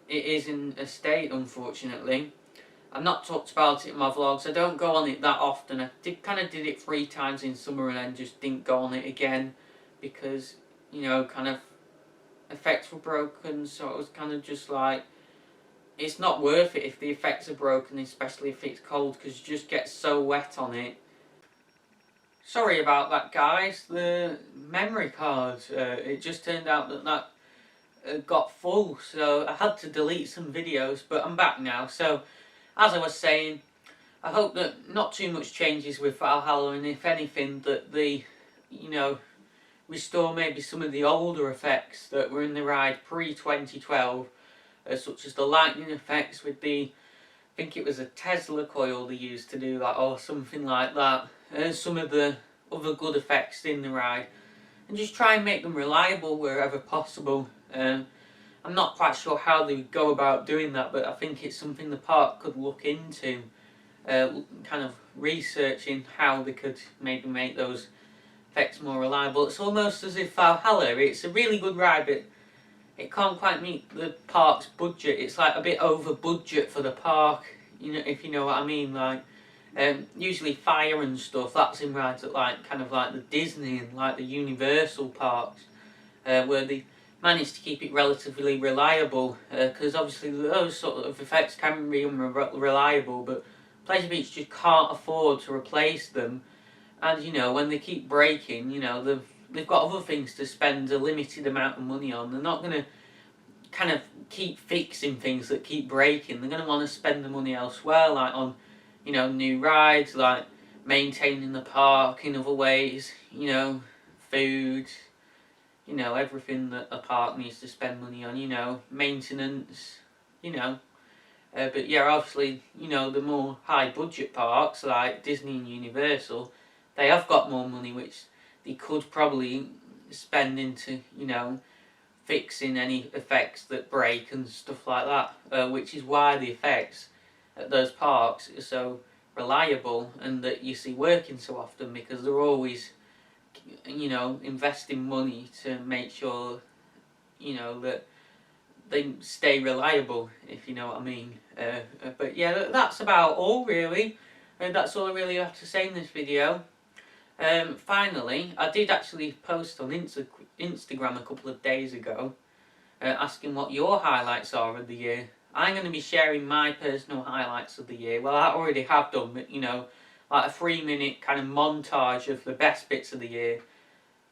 it is in a state, unfortunately. I've not talked about it in my vlogs. I don't go on it that often. I kind of did it 3 times in summer and then just didn't go on it again, because, you know, kind of effects were broken. So it was kind of just like, it's not worth it if the effects are broken, especially if it's cold, because you just get so wet on it. Sorry about that, guys. The memory card, it just turned out that got full, so I had to delete some videos, but I'm back now. So, as I was saying, I hope that not too much changes with Valhalla, and if anything, that they, you know, restore maybe some of the older effects that were in the ride pre-2012, such as the lightning effects with the, I think it was a Tesla coil they used to do that, or something like that. Some of the other good effects in the ride, and just try and make them reliable wherever possible. I'm not quite sure how they would go about doing that, but I think it's something the park could look into. kind of researching how they could maybe make those effects more reliable. It's almost as if Valhalla, it's a really good ride, but it can't quite meet the park's budget. It's like a bit over budget for the park, you know, if you know what I mean. Like, usually fire and stuff, that's in rides at like kind of like the Disney and like the Universal parks, where they manage to keep it relatively reliable, because obviously those sort of effects can be unreliable, but Pleasure Beach just can't afford to replace them. And you know, when they keep breaking, you know, they've got other things to spend a limited amount of money on. They're not going to kind of keep fixing things that keep breaking. They're going to want to spend the money elsewhere, like on, you know, new rides, like maintaining the park in other ways, you know, food, you know, everything that a park needs to spend money on, you know, maintenance, you know. But yeah, obviously, you know, the more high budget parks like Disney and Universal, they have got more money which they could probably spend into, you know, fixing any effects that break and stuff like that, which is why the effects at those parks are so reliable and that you see working so often, because they're always, you know, investing money to make sure, you know, that they stay reliable, if you know what I mean. But yeah, that's about all really. That's all I really have to say in this video. Finally, I did actually post on Instagram a couple of days ago, asking what your highlights are of the year. I'm going to be sharing my personal highlights of the year. Well, I already have done, but you know, like a 3-minute kind of montage of the best bits of the year.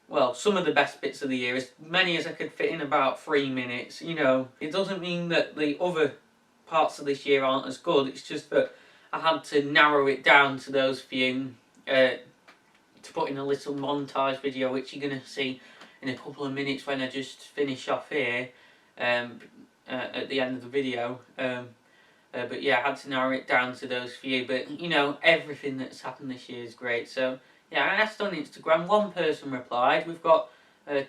Well, some of the best bits of the year, as many as I could fit in about 3 minutes. You know, it doesn't mean that the other parts of this year aren't as good. It's just that I had to narrow it down to those few, to put in a little montage video, which you're going to see in a couple of minutes when I just finish off here, at the end of the video. But yeah, I had to narrow it down to those few. But you know, everything that's happened this year is great. So yeah, I asked on Instagram, one person replied. We've got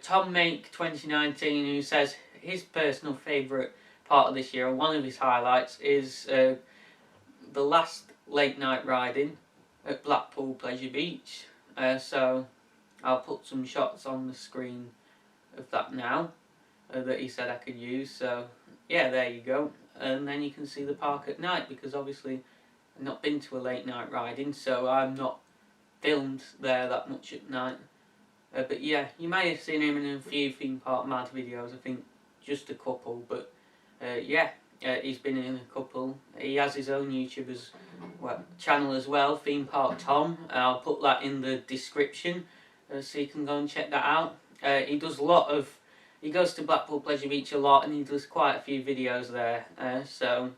Tom Make 2019, who says his personal favourite part of this year, and one of his highlights, is the last late night riding at Blackpool Pleasure Beach. So I'll put some shots on the screen of that now, that he said I could use. So yeah, there you go. And then you can see the park at night, because obviously I've not been to a late night riding, so I'm not filmed there that much at night. But yeah, you may have seen him in a few theme park mad videos, I think just a couple, but yeah, he's been in a couple. He has his own YouTube channel as well, Theme Park Tom. I'll put that in the description, so you can go and check that out. He does a lot of, he goes to Blackpool Pleasure Beach a lot, and he does quite a few videos there, so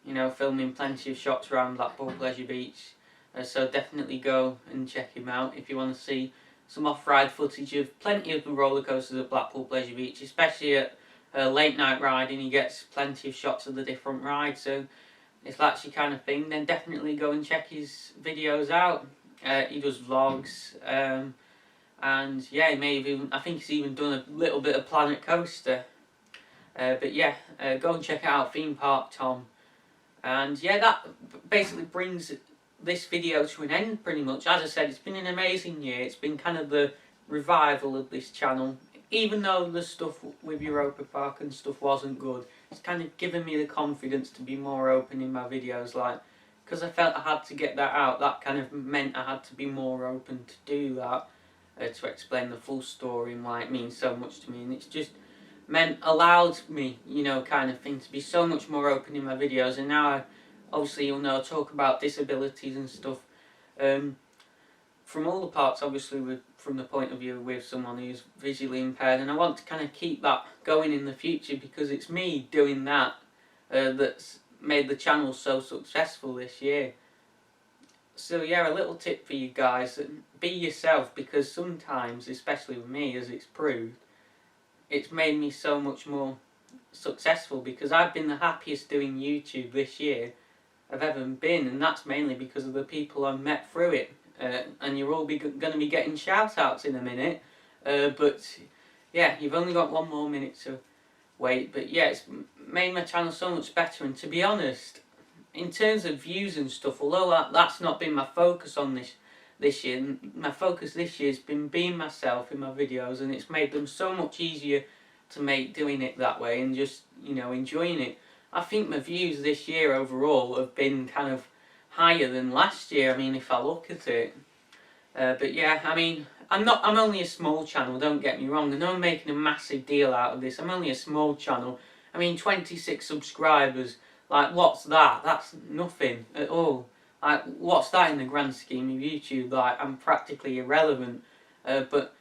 you know, filming plenty of shots around Blackpool Pleasure Beach. So definitely go and check him out if you want to see some off-ride footage of plenty of the roller coasters at Blackpool Pleasure Beach, especially at late night riding. He gets plenty of shots of the different rides, so if that's your kind of thing, then definitely go and check his videos out. He does vlogs, and yeah, he may have even, I think he's even done a little bit of Planet Coaster. But yeah, go and check it out, Theme Park Tom. And yeah, that basically brings this video to an end pretty much. As I said, it's been an amazing year. It's been kind of the revival of this channel. Even though the stuff with Europa Park and stuff wasn't good, it's kind of given me the confidence to be more open in my videos, like, because I felt I had to get that out. That kind of meant I had to be more open to do that, to explain the full story and why it means so much to me. And it's just allowed me, you know, kind of thing, to be so much more open in my videos. And now obviously, you'll know, I talk about disabilities and stuff from all the parts, obviously from the point of view with someone who's visually impaired, and I want to kind of keep that going in the future, because it's me doing that that's made the channel so successful this year. So yeah, a little tip for you guys, be yourself, because sometimes, especially with me, as it's proved, it's made me so much more successful, because I've been the happiest doing YouTube this year I've ever been, and that's mainly because of the people I've met through it. And you're all going to be getting shout outs in a minute, but yeah, you've only got 1 more minute to wait. But yeah, it's made my channel so much better, and to be honest, in terms of views and stuff, although that's not been my focus on this year, my focus this year has been being myself in my videos, and it's made them so much easier to make doing it that way and just, you know, enjoying it. I think my views this year overall have been kind of higher than last year, I mean, if I look at it. But yeah, I mean, I'm only a small channel, don't get me wrong. I know I'm making a massive deal out of this. I'm only a small channel. I mean, 26 subscribers, like, what's that? That's nothing at all. Like, what's that in the grand scheme of YouTube? Like, I'm practically irrelevant. But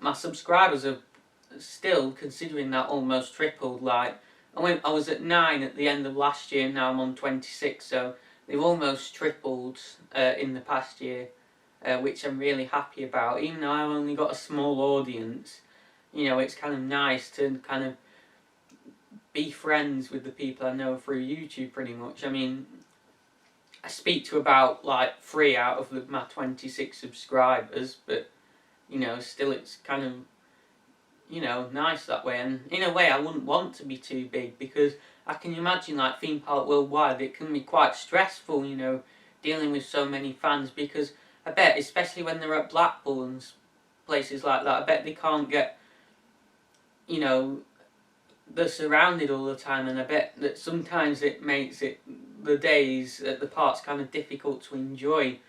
my subscribers are still, considering that, almost tripled. Like, I was at 9 at the end of last year, now I'm on 26, so they've almost tripled in the past year. Which I'm really happy about. Even though I've only got a small audience, you know, it's kind of nice to kind of be friends with the people I know through YouTube pretty much. I mean, I speak to about like 3 out of my 26 subscribers, but, you know, still it's kind of, you know, nice that way. And in a way I wouldn't want to be too big, because I can imagine, like, Theme Park Worldwide, it can be quite stressful, you know, dealing with so many fans, because I bet, especially when they're at Blackpool and places like that, I bet they can't get, you know, they're surrounded all the time, and I bet that sometimes it makes the days at the parks kind of difficult to enjoy.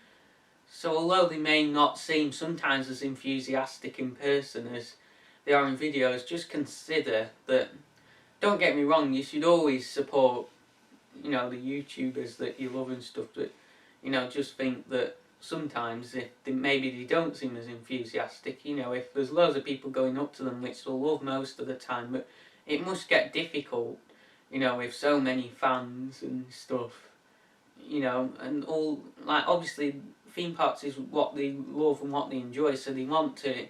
So although they may not seem sometimes as enthusiastic in person as they are in videos, just consider that, don't get me wrong, you should always support, you know, the YouTubers that you love and stuff, but, you know, just think that sometimes if maybe they don't seem as enthusiastic, you know, if there's loads of people going up to them, which they'll love most of the time, but it must get difficult, you know, with so many fans and stuff, you know, and all, like, obviously theme parks is what they love and what they enjoy, so they want to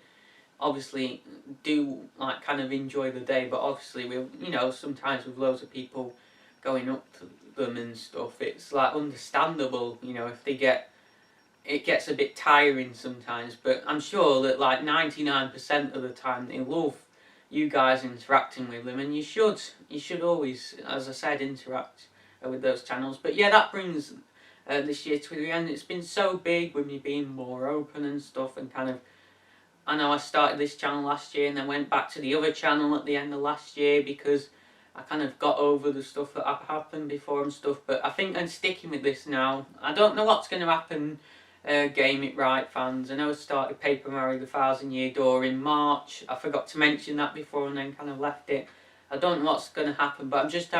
obviously do, like, kind of enjoy the day, but obviously with, you know, sometimes with loads of people going up to them and stuff, it's like understandable, you know, if they get, it gets a bit tiring sometimes, but I'm sure that like 99% of the time they love you guys interacting with them, and you should always, as I said, interact with those channels. But yeah, that brings this year to the end. It's been so big with me being more open and stuff, and kind of, I know I started this channel last year and then went back to the other channel at the end of last year because I kind of got over the stuff that had happened before and stuff, but I think I'm sticking with this now. I don't know what's going to happen, Game It Right fans. I know I started Paper Mario the Thousand Year Door in March. I forgot to mention that before and then kind of left it. I don't know what's going to happen, but I'm just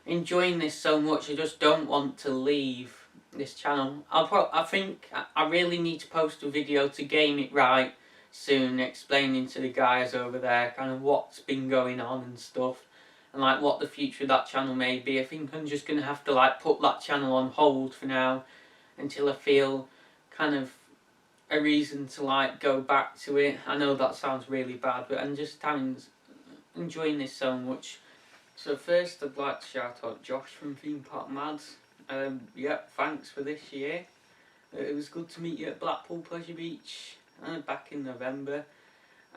enjoying this so much. I just don't want to leave this channel. I think I really need to post a video to Game It Right soon, explaining to the guys over there kind of what's been going on and stuff, and like what the future of that channel may be. I think I'm just going to have to like put that channel on hold for now until I feel kind of a reason to like go back to it. I know that sounds really bad, but I'm just enjoying this so much. So first I'd like to shout out Josh from Theme Park Mads. Yep, thanks for this year. It was good to meet you at Blackpool Pleasure Beach back in November,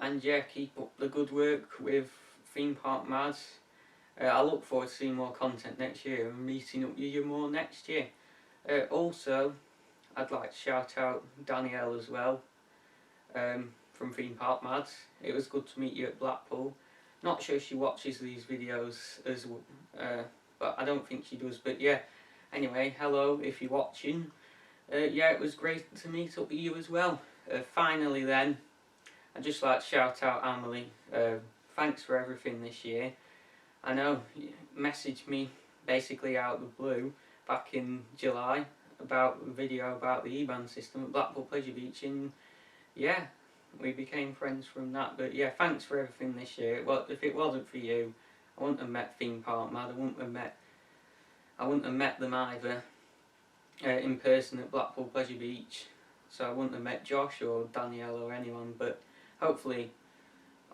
and yeah, keep up the good work with Theme Park Mads. I look forward to seeing more content next year and meeting up with you more next year. Also, I'd like to shout out Danielle as well, from Theme Park Mads. It was good to meet you at Blackpool. Not sure she watches these videos as but I don't think she does, but yeah. Anyway, hello if you're watching. Yeah, it was great to meet up with you as well. Finally then, I'd just like to shout out Emily. Thanks for everything this year. I know you messaged me basically out of the blue back in July about the video about the E-band system at Blackpool Pleasure Beach, and yeah, we became friends from that. But yeah, thanks for everything this year. Well, if it wasn't for you, I wouldn't have met Theme Park Mad. I wouldn't have met them either in person at Blackpool Pleasure Beach. So I wouldn't have met Josh or Danielle or anyone. But hopefully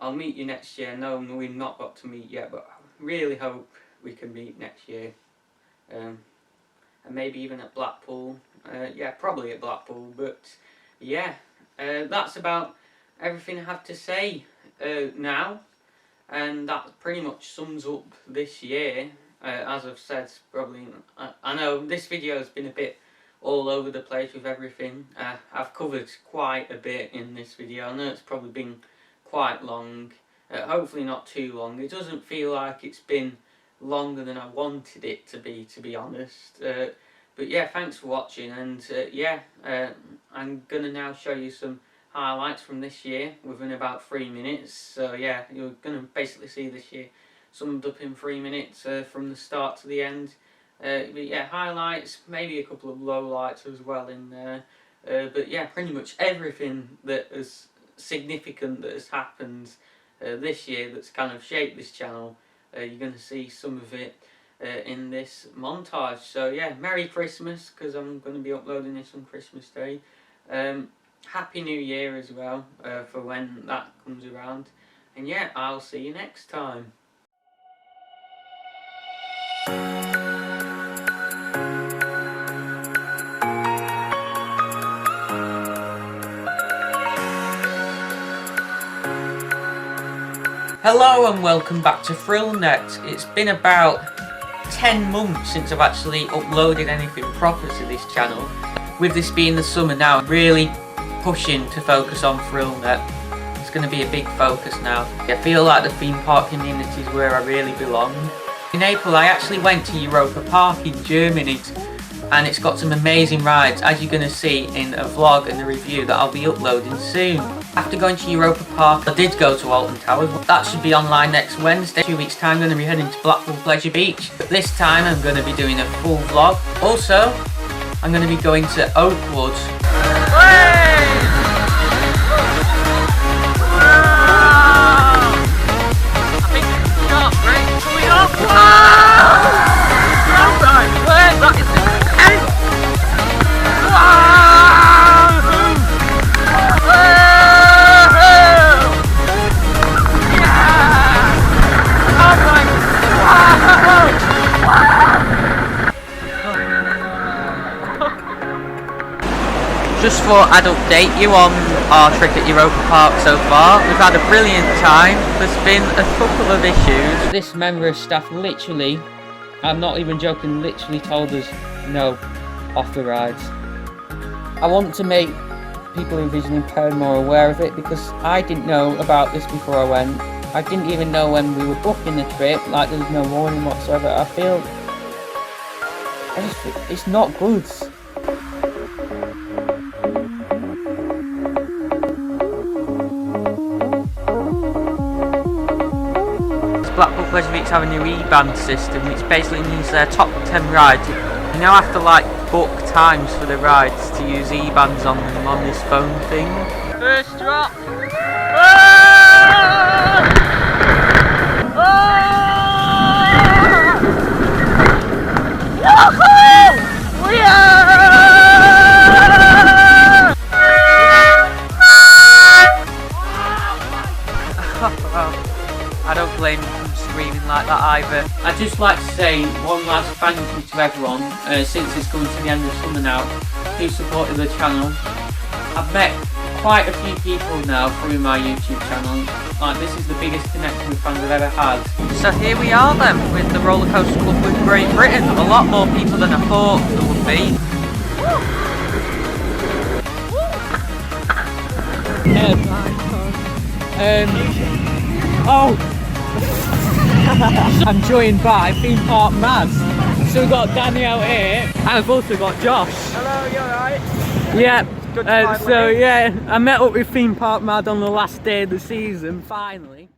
I'll meet you next year. No, we've not got to meet yet, but I really hope we can meet next year. And maybe even at Blackpool. Yeah, probably at Blackpool. But yeah, that's about everything I have to say now. And that pretty much sums up this year. as I've said, probably, I know this video has been a bit all over the place with everything. I've covered quite a bit in this video. I know it's probably been quite long, hopefully not too long. It doesn't feel like it's been longer than I wanted it to be honest. But yeah, thanks for watching, and yeah, I'm gonna now show you some highlights from this year within about 3 minutes. So yeah, you're gonna basically see this year summed up in 3 minutes from the start to the end. But yeah, highlights, maybe a couple of lowlights as well in there. But yeah, pretty much everything that is significant that has happened this year that's kind of shaped this channel, you're going to see some of it in this montage. So yeah, Merry Christmas, because I'm going to be uploading this on Christmas Day. Happy New Year as well for when that comes around. And yeah, I'll see you next time. Hello and welcome back to ThrillNet. It's been about 10 months since I've actually uploaded anything proper to this channel. With this being the summer now, I'm really pushing to focus on ThrillNet. It's going to be a big focus now. I feel like the theme park community is where I really belong. In April I actually went to Europa Park in Germany, and it's got some amazing rides, as you're going to see in a vlog and a review that I'll be uploading soon. After going to Europa Park, I did go to Alton Towers. That should be online next Wednesday. 2 weeks time, I'm going to be heading to Blackpool Pleasure Beach. But this time I'm going to be doing a full vlog. Also, I'm going to be going to Oakwood. I think it's sharp break coming up. That is Just thought I'd update you on our trip at Europa Park so far. We've had a brilliant time. There's been a couple of issues. This member of staff literally, I'm not even joking, literally told us no off the rides. I want to make people who are visually impaired more aware of it, because I didn't know about this before I went. I didn't even know when we were booking the trip, like there was no warning whatsoever. I just feel it's not good. Blackpool Pleasure Beach have a new e-band system, which basically means their top 10 rides, you now have to like book times for the rides to use e-bands on them on this phone thing. First drop! I don't blame you for screaming like that either. I'd just like to say one last thank you to everyone, since it's coming to the end of summer now, who supported the channel. I've met quite a few people now through my YouTube channel. Like, this is the biggest connection with fans I've ever had. So here we are then, with the Roller Coaster Club with Great Britain. A lot more people than I thought there would be. I'm joined by Theme Park Mad. So we've got Danny out here, and I've also got Josh. Hello, you alright? Yeah. Good to So yeah, I met up with Theme Park Mad on the last day of the season, finally.